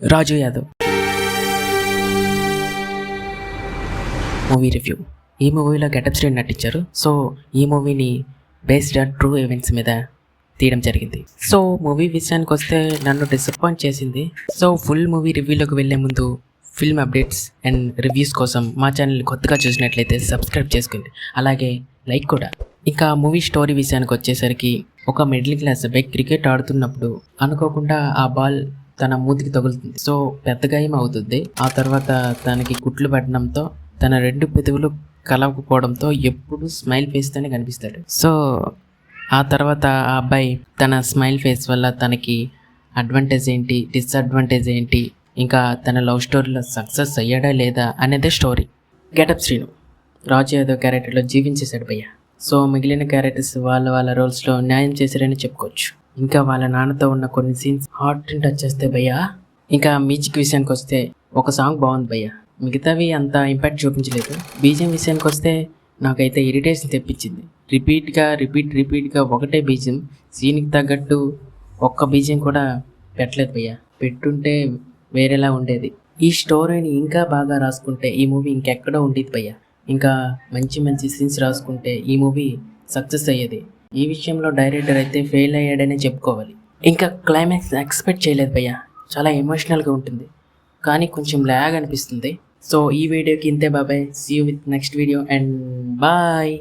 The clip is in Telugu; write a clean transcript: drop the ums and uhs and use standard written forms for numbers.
రాజు యాదవ్ మూవీ రివ్యూ. ఈ మూవీలో గెటప్ శ్రీ నటించారు. సో ఈ మూవీని బేస్డ్ ఆన్ ట్రూ ఈవెంట్స్ మీద తీయడం జరిగింది. సో మూవీ విషయానికి వస్తే నన్ను డిసప్పాయింట్ చేసింది. సో ఫుల్ మూవీ రివ్యూలోకి వెళ్ళే ముందు ఫిల్మ్ అప్డేట్స్ అండ్ రివ్యూస్ కోసం మా ఛానల్ని కొత్తగా చూసినట్లయితే సబ్స్క్రైబ్ చేసుకోండి, అలాగే లైక్ కూడా. ఇంకా మూవీ స్టోరీ విషయానికి వచ్చేసరికి ఒక మిడిల్ క్లాస్ అబ్బాయి క్రికెట్ ఆడుతున్నప్పుడు అనుకోకుండా ఆ బాల్ తన మూతికి తగులుతుంది. సో పెద్ద గాయం అవుతుంది. ఆ తర్వాత తనకి కుట్లు పడడంతో తన రెండు పెదవులు కలవకపోవడంతో ఎప్పుడు స్మైల్ ఫేస్తోనే కనిపిస్తాడు. సో ఆ తర్వాత ఆ అబ్బాయి తన స్మైల్ ఫేస్ వల్ల తనకి అడ్వాంటేజ్ ఏంటి, డిసడ్వాంటేజ్ ఏంటి, ఇంకా తన లవ్ స్టోరీలో సక్సెస్ అయ్యాడా లేదా అనేదే స్టోరీ. గెటప్ శ్రీను రాజు యాదవ్ క్యారెక్టర్లో జీవించేశాడు భయ్య. సో మిగిలిన క్యారెక్టర్స్ వాళ్ళ రోల్స్లో న్యాయం చేశారని చెప్పుకోవచ్చు. ఇంకా వాళ్ళ నాన్నతో ఉన్న కొన్ని సీన్స్ హార్ట్ టచ్ చేస్తే భయ్య. ఇంకా మ్యూజిక్ విషయానికి వస్తే ఒక సాంగ్ బాగుంది భయ్య, మిగతావి అంత ఇంపాక్ట్ చూపించలేదు. బీజిఎం విషయానికి వస్తే నాకైతే ఇరిటేషన్ తెప్పించింది. రిపీట్గా ఒకటే బీజిఎం, సీన్కి తగ్గట్టు ఒక్క బీజిఎం కూడా పెట్టలేదు భయ్య. పెట్టుంటే వేరేలా ఉండేది. ఈ స్టోరీని ఇంకా బాగా రాసుకుంటే ఈ మూవీ ఇంకెక్కడో ఉండేది భయ్య. ఇంకా మంచి సీన్స్ రాసుకుంటే ఈ మూవీ సక్సెస్ అయ్యేది. ఈ విషయంలో డైరెక్టర్ అయితే ఫెయిల్ అయ్యాడనే చెప్పుకోవాలి. ఇంకా క్లైమాక్స్ ఎక్స్పెక్ట్ చేయలేదు భయ్య. చాలా ఎమోషనల్గా ఉంటుంది, కానీ కొంచెం ల్యాగ్ అనిపిస్తుంది. సో ఈ వీడియోకి ఇంతే బాబాయ్. See you with next video and bye.